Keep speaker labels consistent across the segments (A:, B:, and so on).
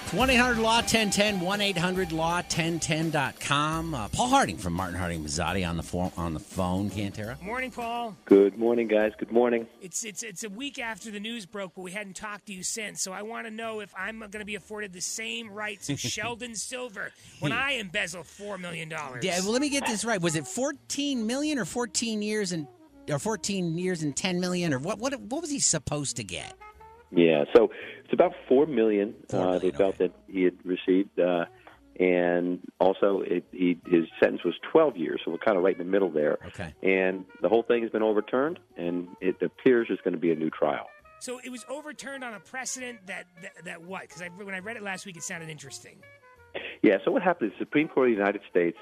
A: 1-800-LAW-1010, 1-800-LAW-1010.com. Paul Harding from Martin Harding Mazzotti on the phone, Cantera.
B: Morning, Paul.
C: Good morning, guys. Good morning.
B: It's a week after the news broke, but we hadn't talked to you since. So I want to know if I'm going to be afforded the same rights as Sheldon Silver when I embezzle $4 million.
A: Yeah, well, let me get this right. Was it 14 million or 14 years and 10 million, or what was he supposed to get?
C: Yeah, so it's about $4 million. They felt
A: okay.
C: that he had received, and also his sentence was 12 years, so we're kind of right in the middle there.
A: Okay.
C: And the whole thing has been overturned, and it appears there's going to be a new trial.
B: So it was overturned on a precedent that what? Because when I read it last week, it sounded interesting.
C: Yeah, so what happened is the Supreme Court of the United States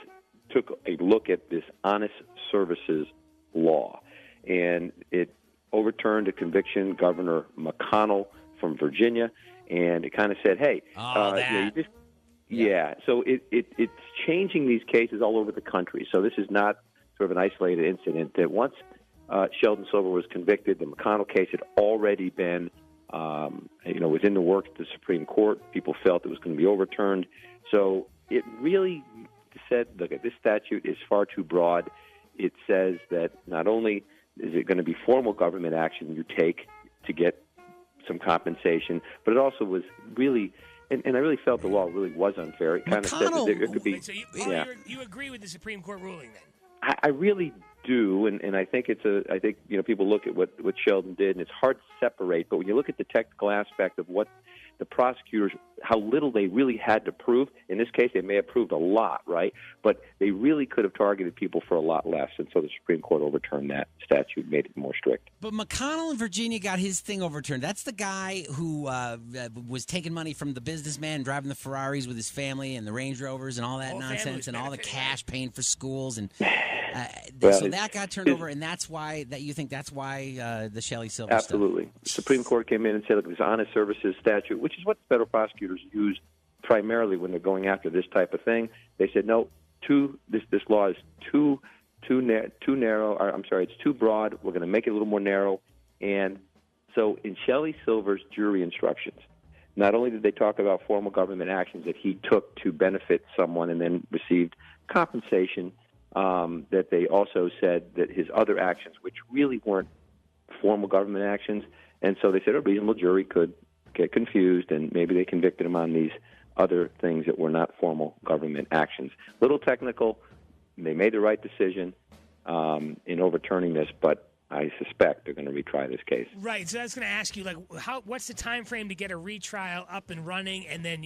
C: took a look at this honest services law, and it overturned a conviction, Governor McConnell from Virginia, and it kind of said, hey, so it's changing these cases all over the country. So this is not sort of an isolated incident. That once Sheldon Silver was convicted, the McConnell case had already been, was in the works at the Supreme Court. People felt it was going to be overturned. So it really said, look, this statute is far too broad. It says that not only is it going to be formal government action you take to get some compensation, but it also was really, and I really felt the law really was unfair. It kind of said that there could be.
B: So you agree with the Supreme Court ruling then?
C: I really do, and I think people look at what Sheldon did, and it's hard to separate. But when you look at the technical aspect of what the prosecutors, how little they really had to prove. In this case, they may have proved a lot, right? But they really could have targeted people for a lot less, and so the Supreme Court overturned that statute, made it more strict.
A: But McConnell in Virginia got his thing overturned. That's the guy who was taking money from the businessman, driving the Ferraris with his family and the Range Rovers and all that nonsense, and all the cash paying for schools, and so that got turned over, and that's why the Shelley Silver
C: absolutely
A: stuff.
C: The Supreme Court came in and said, look, this honest services statute, which is what federal prosecutors use primarily when they're going after this type of thing. They said, no, this law is too narrow. Or, I'm sorry, it's too broad. We're going to make it a little more narrow. And so in Shelley Silver's jury instructions, not only did they talk about formal government actions that he took to benefit someone and then received compensation, that they also said that his other actions, which really weren't formal government actions, and so they said a reasonable jury could get confused, and maybe they convicted him on these other things that were not formal government actions. Little technical. They made the right decision in overturning this, but I suspect they're going to retry this case.
B: Right. So I was going to ask you, what's the time frame to get a retrial up and running, and then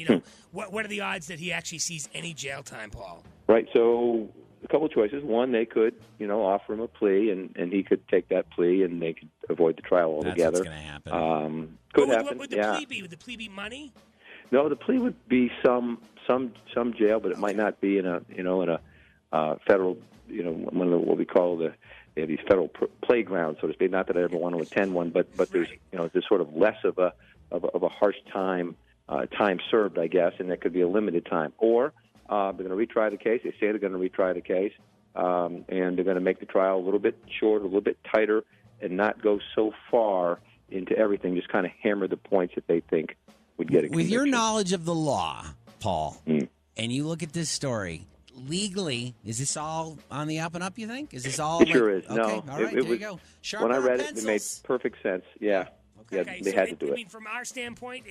B: what are the odds that he actually sees any jail time, Paul?
C: Right. So a couple of choices. One, they could offer him a plea, and he could take that plea, and they could avoid the trial altogether.
A: That's what's going to happen.
C: Could happen.
B: What would the plea be? Would the plea be money?
C: No, the plea would be some jail, but it might not be in a federal, one of what we call these federal playgrounds, so to speak. Not that I ever want to attend one, but there's there's sort of less of a harsh time served, I guess, and that could be a limited time. Or they're going to retry the case. They say they're going to retry the case, and they're going to make the trial a little bit shorter, a little bit tighter, and not go so far into everything. Just kind of hammer the points that they think would get a conviction.
A: With your knowledge of the law, Paul, and you look at this story, legally, is this all on the up and up, you think? Is this all?
C: It sure is.
A: Okay,
C: No.
A: all right, there you go.
C: When I read it, it made perfect sense. Yeah. Yeah, they had to do it.
B: I mean, from my standpoint,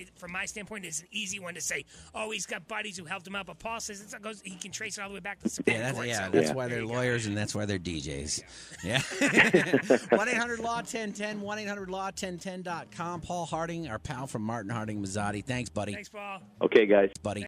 B: it's an easy one to say, oh, he's got buddies who helped him out. But Paul says he can trace it all the way back to the Supreme Court.
A: That's why they're lawyers, and that's why they're DJs. Yeah. 1-800-LAW-1010, 1-800-LAW-1010.com. Paul Harding, our pal from Martin Harding Mazzotti. Thanks, buddy.
B: Thanks, Paul.
C: Okay, guys.
A: Buddy.